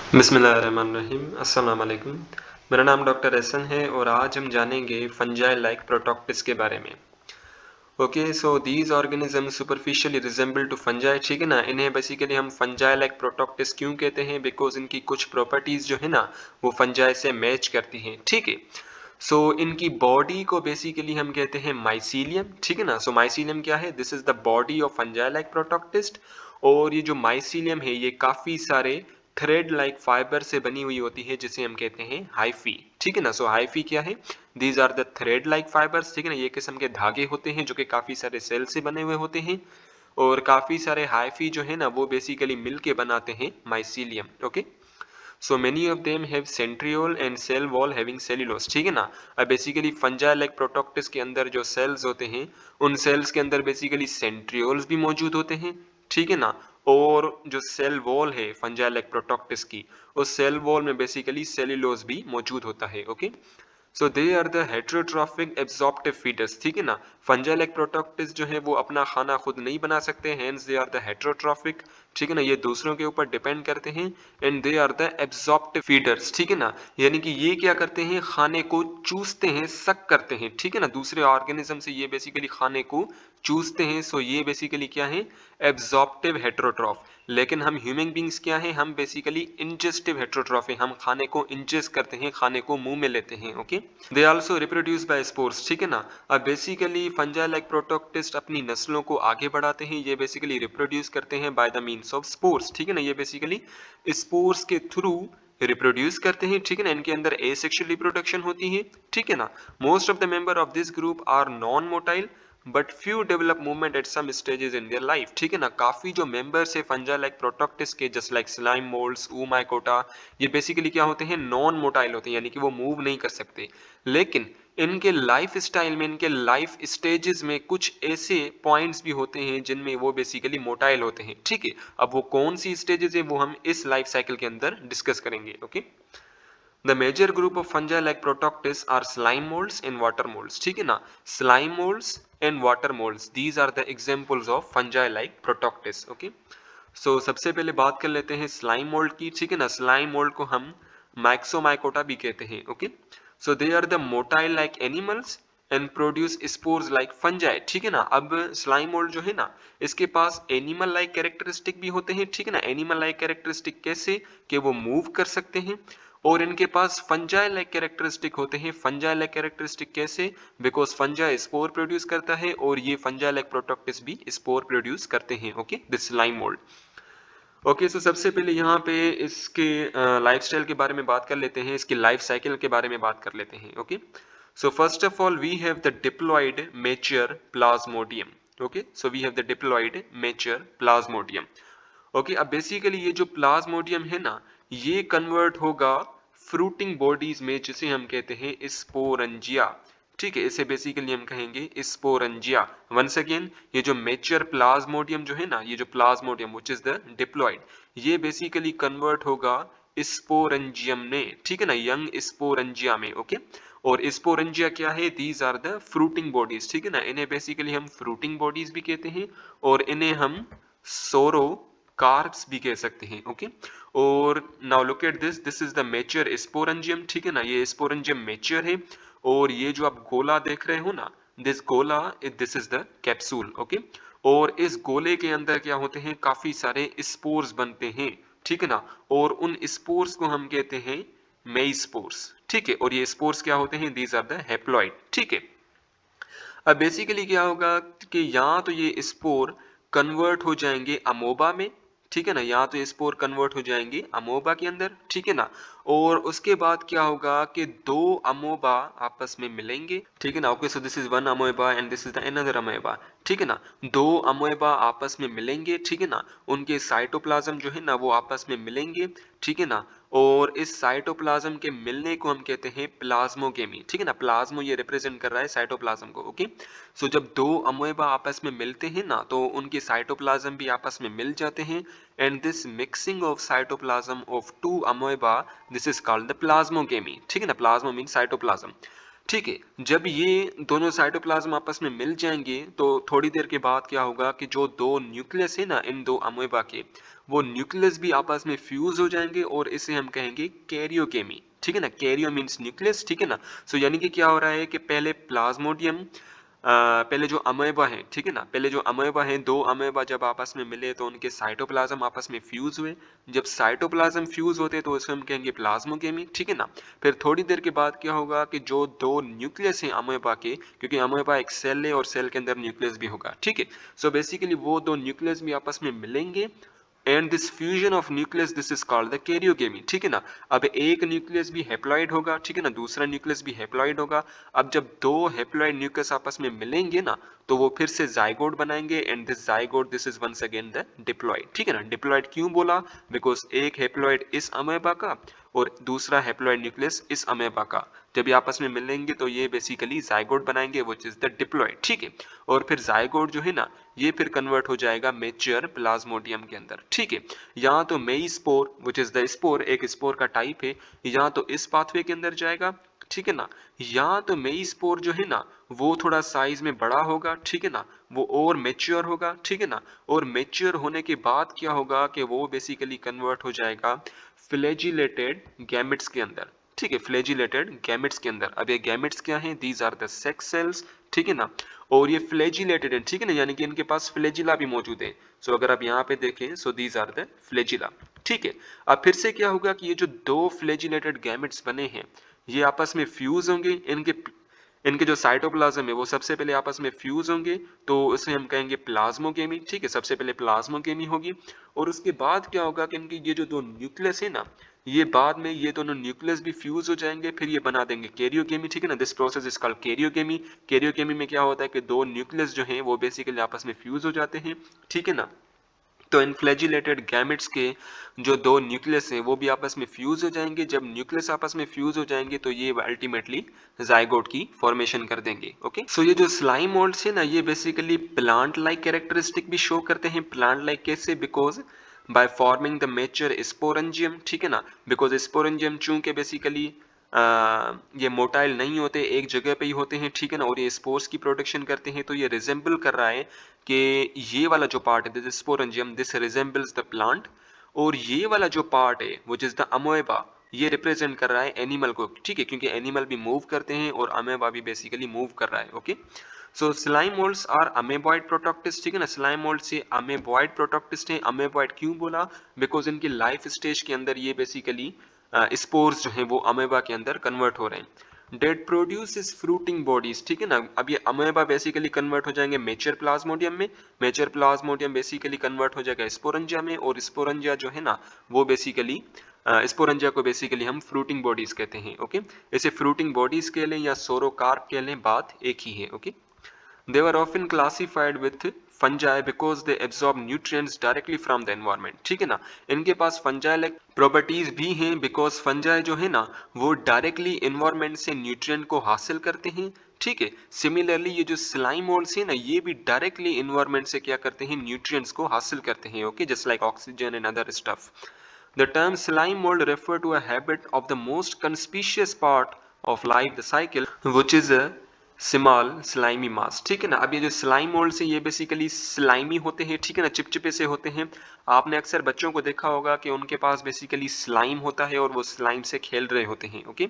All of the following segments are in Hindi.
बिस्मिल्लाहिर्रहमानिर्रहीम। अस्सलाम वालेकुम। मेरा नाम डॉक्टर एहसन है और आज हम जानेंगे फंजाई लाइक प्रोटोक्टिस के बारे में। Okay, so these organism superficially resemble to fungi, ठीक है ना। इन्हें बेसिकली हम फंजाई लाइक प्रोटोक्टिस क्यों कहते हैं? बिकॉज इनकी कुछ प्रॉपर्टीज जो है ना वो फंजाई से मैच करती हैं, ठीक है। सो इनकी बॉडी को बेसिकली हम कहते हैं माइसीलियम, ठीक है ना। सो माइसीलियम क्या है? This is the body of fungi like protoctist. और ये जो माइसीलियम है ये काफी सारे थ्रेड लाइक फाइबर से बनी हुई होती है जिसे हम कहते हैं हाइफी, ठीक है ना। सो हाइफी क्या है? These are the thread like fibres, ठीक है ना। ये किस्म के धागे होते हैं जो कि काफी सारे सेल से बने हुए होते हैं और काफी सारे हाइफी जो है ना वो बेसिकली मिलके बनाते हैं mycelium. Okay, so many of them have centriole and cell wall having cellulose, ठीक है ना। अब बेसिकली फंजाई लाइक प्रोटोक्टिस के अंदर जो सेल्स होते हैं उन सेल्स के अंदर बेसिकली सेंट्रियोल्स भी मौजूद होते हैं, ठीक है ना। और जो सेल वॉल है फंजाई लाइक प्रोटोक्टिस की, उस सेल वॉल में बेसिकली सेल्यूलोज भी मौजूद होता है। Okay, so they are the heterotrophic absorptive feeders, ठीक है ना। फंजाई लाइक प्रोटोक्टिस जो है वो अपना खाना खुद नहीं बना सकते, hence they are the heterotrophic, ठीक है ना। ये दूसरों के ऊपर डिपेंड करते हैं and they are the absorptive feeders, ठीक है ना। यानी कि ये क्या करते हैं? खाने को चूसते हैं, सक करते हैं, ठीक है ना। दूसरे ऑर्गेनिज्म से ये बेसिकली खाने को चूसते हैं। सो ये बेसिकली क्या है? Absorptive heterotroph. लेकिन हम ह्यूमन बींग्स क्या है? हम बेसिकली इंजेस्टिव हेट्रोट्रॉफ है, हम खाने को इंजेस्ट करते हैं, खाने को मुंह में लेते हैं। Okay, they also reproduce by spores, ठीक है ना। अब बेसिकली फंजाई लाइक प्रोटोक्टिस्ट अपनी नस्लों को आगे बढ़ाते हैं, ये बेसिकली रिप्रोड्यूस करते हैं by the means of spores, ठीक है ना। ये बेसिकली स्पोर्स के थ्रू रिप्रोड्यूस करते हैं, ठीक है ना। इनके अंदर एसेक्सुअल रिप्रोडक्शन होती है, ठीक है ना। Most of the member of this group are non motile but few develop movement at some stages in their life, ठीक है ना। काफी जो मेंबर्स है फंजाई लाइक प्रोटोक्टिस के, जस्ट लाइक स्लाइम मोल्ड्स, ऊमाइकोटा, ये बेसिकली क्या होते हैं? नॉन मोटाइल होते हैं, यानी कि वो मूव नहीं कर सकते। लेकिन इनके लाइफ स्टाइल में, इनके लाइफ स्टेजेस में कुछ ऐसे पॉइंट्स भी होते हैं जिनमें वो बेसिकली मोटाइल होते हैं, ठीक है। अब वो कौन सी स्टेजेस है वो हम इस लाइफ साइकिल के अंदर डिस्कस करेंगे। Okay, the major group of fungi like protoctis are slime moulds and water moulds, ठीक है ना। Slime moulds and water moulds, these are the examples of fungi like protoctis. Okay, so सबसे पहले बात कर लेते हैं स्लाइम मोल्ड की, ठीक है ना। स्लाइम मोल्ड को हम माइक्सोमाइकोटा भी कहते हैं। Okay, so they are the motile like animals and produce spores like fungi, ठीक है ना। अब स्लाइम मोल्ड जो है ना इसके पास एनिमल लाइक कैरेक्टरिस्टिक भी होते हैं, ठीक है ना। एनिमल लाइक कैरेक्टरिस्टिक कैसे? कि वो मूव कर सकते हैं। और इनके पास फंजाई लाइक कैरेक्टरिस्टिक होते हैं। फंजाई लाइक कैरेक्टरिस्टिक कैसे? बिकॉज फंजाई स्पोर प्रोड्यूस करता है और ये फंजाई लाइक प्रोटोक्टिस भी स्पोर प्रोड्यूस करते हैं। Okay, this slime mould. Okay, so सबसे पहले यहाँ पे इसके लाइफस्टाइल के बारे में बात कर लेते हैं, इसकी लाइफ साइकिल के बारे में बात कर लेते हैं। Okay, so first of all we have the diploid mature plasmodium. Okay, so we have the diploid mature plasmodium. Okay, अब बेसिकली ये जो प्लाज्मोडियम है ना ये कन्वर्ट होगा फ्रूटिंग बॉडीज में जिसे हम कहते हैं स्पोरंजिया, ठीक है। इसे बेसिकली हम कहेंगे स्पोरंजिया। वंस अगेन, ये जो मेच्योर प्लाज्मोडियम जो है ना, ये जो plasmodium which is the diploid, ये बेसिकली कन्वर्ट होगा स्पोरंजियम में, ठीक है ना, यंग स्पोरंजिया में। ओके, और स्पोरंजिया क्या है? These are the fruiting bodies, ठीक है ना। इन्हें बेसिकली हम फ्रूटिंग बॉडीज भी कहते हैं और इन्हें हम सोरो कार्ब्स भी कह सकते हैं। ओके, और now look at this, this is the mature sporangium, ठीक है ना। ये स्पोरंजियम मेच्योर है और ये जो आप गोला देख रहे हो ना, दिस गोला, this is the capsule. Okay, और इस गोले के अंदर क्या होते हैं? काफी सारे स्पोर्स बनते हैं, ठीक है ना। और उन स्पोर्स को हम कहते हैं मेइस्पोर्स, ठीक है। और ये स्पोर्स क्या होते हैं? दीज आर द हैप्लॉइड, ठीक है। अब बेसिकली क्या होगा कि यहाँ तो ये स्पोर कन्वर्ट हो जाएंगे अमोबा में, ठीक है ना। यहाँ तो ये स्पोर कन्वर्ट हो जाएंगे अमोबा के अंदर, ठीक है ना। और उसके बाद क्या होगा कि दो अमोबा आपस में मिलेंगे, ठीक है ना। Okay, so this is one amoeba and this is the another amoeba, ठीक है ना। दो अमोबा आपस में मिलेंगे, ठीक है ना। उनके साइटोप्लाज्म जो है ना वो आपस में मिलेंगे, ठीक है ना। और इस साइटोप्लाज्म के मिलने को हम कहते हैं प्लाज्मोगेमी, ठीक है ना। प्लाज्मो ये रिप्रेजेंट कर रहा है साइटोप्लाज्म को। ओके, सो जब दो अमोएबा आपस में मिलते हैं ना तो उनके साइटोप्लाज्म भी आपस में मिल जाते हैं and this mixing of cytoplasm of two amoeba, this is called the plasmogamy, ठीक है ना। Plasmo mean cytoplasm. ठीक है, जब ये दोनों साइटोप्लाज्म आपस में मिल जाएंगे तो थोड़ी देर के बाद क्या होगा कि जो दो न्यूक्लियस है ना इन दो अमीबा के, वो न्यूक्लियस भी आपस में फ्यूज हो जाएंगे और इसे हम कहेंगे कैरियोकेमी। ठीक है ना, कैरियो मीन्स न्यूक्लियस। ठीक है ना, सो यानी कि क्या हो रहा है कि पहले प्लाज्मोडियम, पहले जो अमेबा है, ठीक है ना, पहले जो अमेबा है, दो अमेबा जब आपस में मिले तो उनके साइटोप्लाज्म आपस में फ्यूज हुए। जब साइटोप्लाज्म फ्यूज होते तो उसे हम कहेंगे प्लाज्मोकेमी। ठीक है ना, फिर थोड़ी देर के बाद क्या होगा कि जो दो न्यूक्लियस हैं अमेबा के, क्योंकि अमेबा एक सेल है और सेल के अंदर न्यूक्लियस भी होगा। ठीक है, सो बेसिकली वो दो न्यूक्लियस भी आपस में मिलेंगे and this fusion of nucleus, this is called the karyogamy. ठीक है ना, अब एक न्यूक्लियस भी हैप्लॉइड होगा, ठीक है ना, दूसरा न्यूक्लियस भी हैप्लॉइड होगा। अब जब दो हैप्लॉइड न्यूक्लियस आपस में मिलेंगे ना तो वो फिर से जाइगोट बनाएंगे and this zygote, this is once again the diploid. ठीक है ना, डिप्लॉइड क्यों बोला, बिकॉज एक हैप्लॉइड इस अमेबा का और दूसरा हैप्लॉइड न्यूक्लियस इस अमेबा का, जब ये आपस में मिलेंगे तो ये बेसिकली जाइगोट बनाएंगे व्हिच इज द डिप्लॉइड। ठीक है, और फिर जाइगोट जो है ना ये फिर कन्वर्ट हो जाएगा मेच्योर प्लाज्मोडियम के अंदर। ठीक है, यहाँ तो meiospore which is the spore, एक स्पोर का टाइप है, यहाँ तो इस पाथवे के अंदर जाएगा। ठीक है ना, यहाँ तो मेई स्पोर जो है ना वो थोड़ा साइज में बड़ा होगा। ठीक है ना, वो और मेच्योर होगा। ठीक है ना, और मेच्योर होने के बाद क्या होगा कि वो बेसिकली कन्वर्ट हो जाएगा फ्लैजिलेटेड गैमेट्स के अंदर। ठीक है, फ्लैजिलेटेड गैमेट्स के अंदर। अब ये गैमेट्स क्या हैं, these are the sex cells. ठीक है ना, और ये फ्लैजिलेटेड है। ठीक है ना, यानी कि इनके पास फ्लैजिला भी मौजूद है। सो अगर आप यहाँ पे देखें, so these are the flagella. ठीक है, अब फिर से क्या होगा कि ये जो दो फ्लैजिलेटेड गैमेट्स बने हैं ये आपस में फ्यूज होंगे, इनके इनके जो साइटोप्लाज्म है वो सबसे पहले आपस में फ्यूज होंगे, तो इसे हम कहेंगे प्लाज्मोकेमी। ठीक है, सबसे पहले प्लाज्मोकेमी होगी और उसके बाद क्या होगा कि इनकी ये जो दो न्यूक्लियस है ना ये बाद में ये दोनों न्यूक्लियस भी फ्यूज हो जाएंगे, फिर ये बना देंगे कैरियोकेमी। ठीक है ना, दिस प्रोसेस इज कॉल्ड कैरियोकेमी। कैरियोकेमी में क्या होता है कि दो न्यूक्लियस जो हैं वो बेसिकली आपस में फ्यूज हो जाते हैं। ठीक है ना, तो इन फ्लैजिलेटेड गैमेट्स के जो दो न्यूक्लियस हैं वो भी आपस में फ्यूज हो जाएंगे। जब न्यूक्लियस आपस में फ्यूज हो जाएंगे तो ये अल्टीमेटली जाइगोट की फॉर्मेशन कर देंगे। ओके, सो ये जो स्लाइम मोल्ड्स है ना ये बेसिकली प्लांट लाइक कैरेक्टरिस्टिक भी शो करते हैं। प्लांट लाइक कैसे, because by forming the mature sporangium. ठीक है ना, बिकॉज स्पोरेंजियम चूंकि बेसिकली ये मोटाइल नहीं होते, एक जगह पे ही होते हैं। ठीक है ना, और ये स्पोर्स की प्रोटेक्शन करते हैं, तो ये रिजेंबल कर रहा है कि ये वाला जो पार्ट है this sporangium, this resembles the plant, और ये वाला जो पार्ट है व्हिच इज द अमोएबा, ये रिप्रेजेंट कर रहा है एनिमल को। ठीक है, क्योंकि एनिमल भी मूव करते हैं और अमेबा भी बेसिकली मूव कर रहा है। Okay, so slime moulds are amoeboid protoctist. ठीक है ना, स्लाइम मोल्ड से अमेबॉइड प्रोटोक्टिस्ट है। अमेबॉइड क्यों बोला, बिकॉज इनकी लाइफ स्टेज के अंदर ये बेसिकली स्पोर्स जो हैं वो अमेबा के अंदर कन्वर्ट हो रहे हैं। That produces fruiting bodies. ठीक है ना, अब ये अमेबा बेसिकली कन्वर्ट हो जाएंगे मेच्योर प्लाज्मोडियम में, मेच्योर प्लाज्मोडियम बेसिकली कन्वर्ट हो जाएगा स्पोरेंजिया में, और स्पोरेंजिया जो है ना वो बेसिकली स्पोरेंजिया को बेसिकली हम फ्रूटिंग बॉडीज कहते हैं। ओके, इसे फ्रूटिंग बॉडीज कह लें या सोरोकार्प कह लें, बात एक ही है। Okay, they were often classified with fungi because they absorb nutrients directly from the environment। ठीक है ना, इनके पास fungi like properties भी हैं because fungi जो है ना वो directly environment से nutrient को हासिल करते हैं। ठीक है, सिमिलरली ये जो स्लाइम मोल्ड्स है ना ये भी डायरेक्टली इन्वायरमेंट से क्या करते हैं, न्यूट्रिएंट्स को हासिल करते हैं। Okay, just like oxygen and other stuff. The term slime mold refer to a habit of the most conspicuous part of life the cycle, which is a small slimy mass. ठीक है ना, अब ये जो स्लाइम मोल्ड से ये बेसिकली स्लाइमी होते हैं। ठीक है ना, चिपचिपे से होते हैं। आपने अक्सर बच्चों को देखा होगा कि उनके पास बेसिकली स्लाइम होता है और वो स्लाइम से खेल रहे होते हैं। Okay,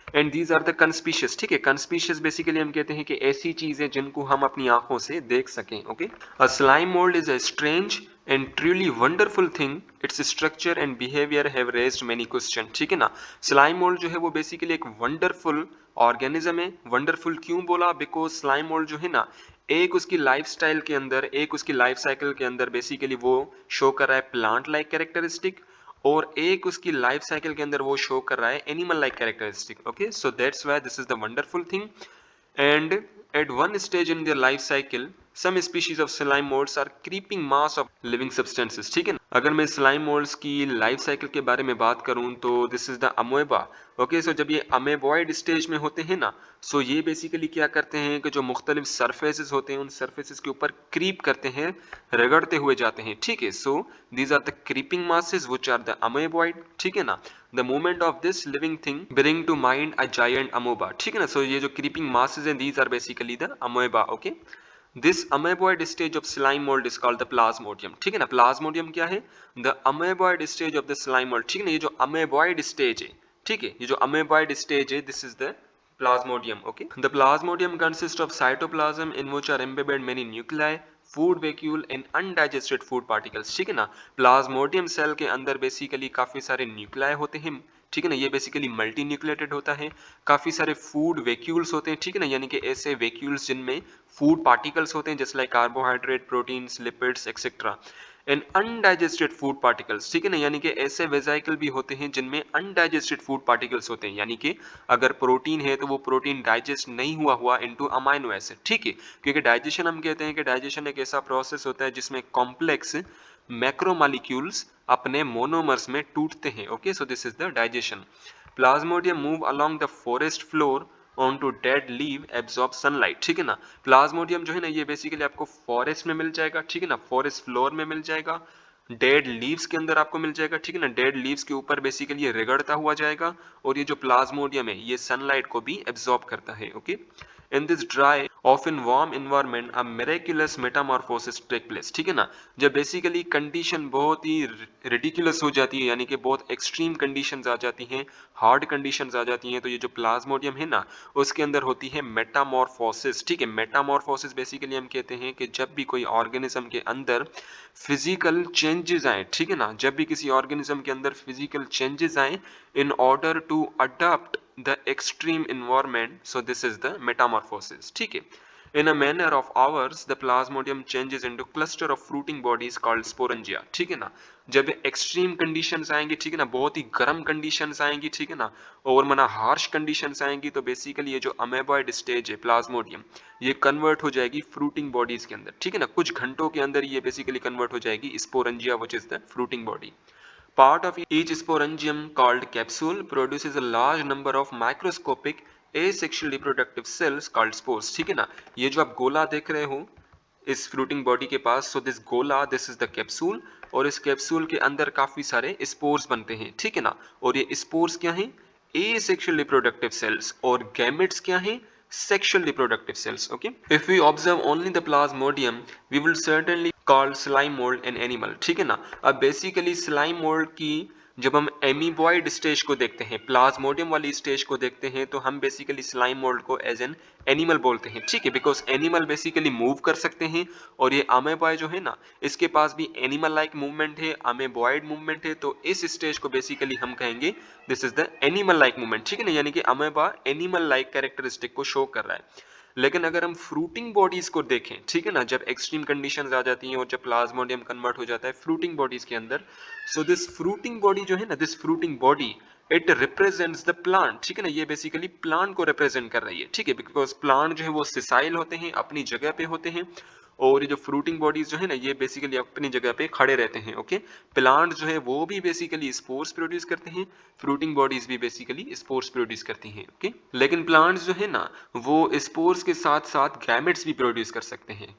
and these are the conspicuous. ठीक है, कंस्पीशियस बेसिकली हम कहते हैं कि ऐसी चीजें जिनको हम अपनी आंखों से देख सकें। Okay, a slime mould is a strange and truly wonderful thing, its structure and behavior have raised many questions। ठीक है ना, स्लाइम मोल्ड जो है वो बेसिकली एक वंडरफुल ऑर्गेनिज्म है। वंडरफुल क्यों बोला, बिकॉज स्लाइम मोल्ड जो है ना एक उसकी लाइफ स्टाइल के अंदर, एक उसकी लाइफ साइकिल के अंदर बेसिकली वो शो कर रहा है प्लांट लाइक कैरेक्टरिस्टिक, और एक उसकी लाइफ साइकिल के अंदर वो शो कर रहा है animal like characteristic. Okay, so that's why this is the wonderful thing. And at one stage in their life cycle, some species of slime molds are creeping mass of living substances। ठीक है ना, अगर मैं स्लाइम मोल्ड्स की लाइफ साइकिल के बारे में बात करूं तो this is the amoeba. Okay, सो जब ये अमेबॉइड स्टेज में होते हैं ना, सो ये बेसिकली क्या करते हैं कि जो मुख्तलिफ सरफेसेस होते हैं उन सरफेसेस के ऊपर क्रीप करते हैं, रगड़ते हुए जाते हैं। ठीक है, so these are the creeping masses which are the amoeboid. ठीक है ना, the movement of this living thing bring to mind a giant amoeba. ठीक है ना, सो ये जो क्रीपिंग मासेस हैं these are basically the amoeba. Okay, this amoeboid stage of slime mould is called the plasmodium. ठीक है ना, प्लाज्मोडियम क्या है? The amoeboid stage of the slime mould. ठीक है ना, ये जो अमेबॉइड स्टेज है, ठीक है, ये जो अमेबॉइड स्टेज है this is the plasmodium. Okay, the plasmodium consist of cytoplasm in which are embedded many nuclei, food vacuole and undigested food particles. ठीक है ना, प्लाज्मोडियम सेल के अंदर बेसिकली काफी सारे न्यूक्लियाई होते हैं। ठीक है ना, ये बेसिकली मल्टी न्यूक्लिएटेड होता है। काफी सारे फूड वैक्यूल्स होते हैं। ठीक है ना, यानी कि ऐसे वैक्यूल्स जिनमें फूड पार्टिकल्स होते हैं जैसे like carbohydrate, proteins, lipids etcetera and undigested food particles. ठीक है ना, यानी कि ऐसे वेजाइकल भी होते हैं जिनमें अनडाइजेस्टेड फूड पार्टिकल्स होते हैं, यानी कि अगर प्रोटीन है तो वो प्रोटीन डाइजेस्ट नहीं हुआ हुआ इनटू अमाइनो एसिड। ठीक है, क्योंकि डाइजेशन हम कहते हैं कि डाइजेशन एक ऐसा प्रोसेस होता है जिसमें कॉम्प्लेक्स मैक्रोमोलिक्यूल्स अपने मोनोमर्स में टूटते हैं। Okay, so this is the digestion. Plasmodium move along the forest floor on to dead leave absorb sunlight. ठीक है ना, प्लाज्मोडियम जो है ना ये बेसिकली आपको फॉरेस्ट में मिल जाएगा। ठीक है ना, फॉरेस्ट फ्लोर में मिल जाएगा, डेड लीव्स के अंदर आपको मिल जाएगा। ठीक है ना, डेड लीव्स के ऊपर बेसिकली ये रगड़ता हुआ जाएगा और ये जो प्लाज्मोडियम है ये सनलाइट को भी एब्जॉर्ब करता है। Okay, in this dry often warm environment a miraculous metamorphosis take place। ठीक है ना, जब बेसिकली कंडीशन बहुत ही रिडिकुलस हो जाती है, यानी कि बहुत एक्सट्रीम कंडीशंस आ जाती हैं, हार्ड कंडीशंस आ जाती हैं, तो ये जो प्लाज्मोडियम है ना उसके अंदर होती है मेटामॉर्फोसिस। ठीक है, मेटामॉर्फोसिस बेसिकली हम कहते हैं कि जब भी कोई ऑर्गेनिज्म के अंदर फिजिकल चेंजेस आए। ठीक है ना, जब भी किसी ऑर्गेनिज्म के अंदर फिजिकल चेंजेस आए in order to adapt the extreme environment, so this is the metamorphosis। ठीक है, in a manner of ours the plasmodium changes into cluster of fruiting bodies called sporangia। ठीक है ना, जब एक्सट्रीम कंडीशंस आएंगी, ठीक है ना, बहुत ही गर्म कंडीशंस आएंगी, ठीक है ना, और मना हार्श कंडीशंस आएंगी, तो बेसिकली ये जो अमेबॉइड स्टेज है प्लाज्मोडियम ये कन्वर्ट हो जाएगी फ्रूटिंग बॉडीज के अंदर। ठीक है ना, कुछ घंटों के अंदर ये बेसिकली कन्वर्ट हो जाएगी sporangia which is the fruiting body. Part of each sporangium called capsule produces a large number of microscopic asexual reproductive cells called spores। ठीक है ना, ये जो आप गोला देख रहे हो इस फ्रूटिंग बॉडी के पास, सो दिस गोला दिस इज द कैप्सूल, और इस कैप्सूल के अंदर काफी सारे स्पोर्स बनते हैं। ठीक है ना, और ये स्पोर्स क्या हैं? asexual reproductive cells, और गैमेट्स क्या हैं? sexual reproductive cells। okay, if we observe only the plasmodium we will certainly call slime mold an animal। ठीक है ना, अब बेसिकली स्लाइम मोल्ड की जब हम एमीबॉइड स्टेज को देखते हैं, प्लाज्मोडियम वाली स्टेज को देखते हैं, तो हम बेसिकली स्लाइम मोल्ड को एज एन एनिमल बोलते हैं। ठीक है, बिकॉज एनिमल बेसिकली मूव कर सकते हैं, और ये अमेबॉय जो है ना इसके पास भी एनिमल लाइक मूवमेंट है, अमेबॉइड मूवमेंट है, तो इस स्टेज को बेसिकली हम कहेंगे this is the animal like movement. ठीक है ना, यानी कि अमेबा एनिमल लाइक कैरेक्टरिस्टिक को शो कर रहा है। लेकिन अगर हम फ्रूटिंग बॉडीज को देखें, ठीक है ना, जब एक्सट्रीम कंडीशंस आ जाती हैं और जब प्लाज्मोडियम कन्वर्ट हो जाता है फ्रूटिंग बॉडीज के अंदर, सो दिस फ्रूटिंग बॉडी जो है ना, this fruiting body it represents the plant. ठीक है ना, ये बेसिकली प्लांट को रिप्रेजेंट कर रही है। ठीक है, बिकॉज प्लांट जो है वो सिसाइल होते हैं, अपनी जगह पे होते हैं, और ये जो फ्रूटिंग बॉडीज जो है ना ये बेसिकली अपनी जगह पे खड़े रहते हैं। ओके, प्लांट जो है वो भी बेसिकली स्पोर्स प्रोड्यूस करते हैं, फ्रूटिंग बॉडीज भी बेसिकली स्पोर्स प्रोड्यूस करती हैं। ओके, लेकिन प्लांट्स जो है ना वो स्पोर्स के साथ साथ गैमेट्स भी प्रोड्यूस कर सकते हैं।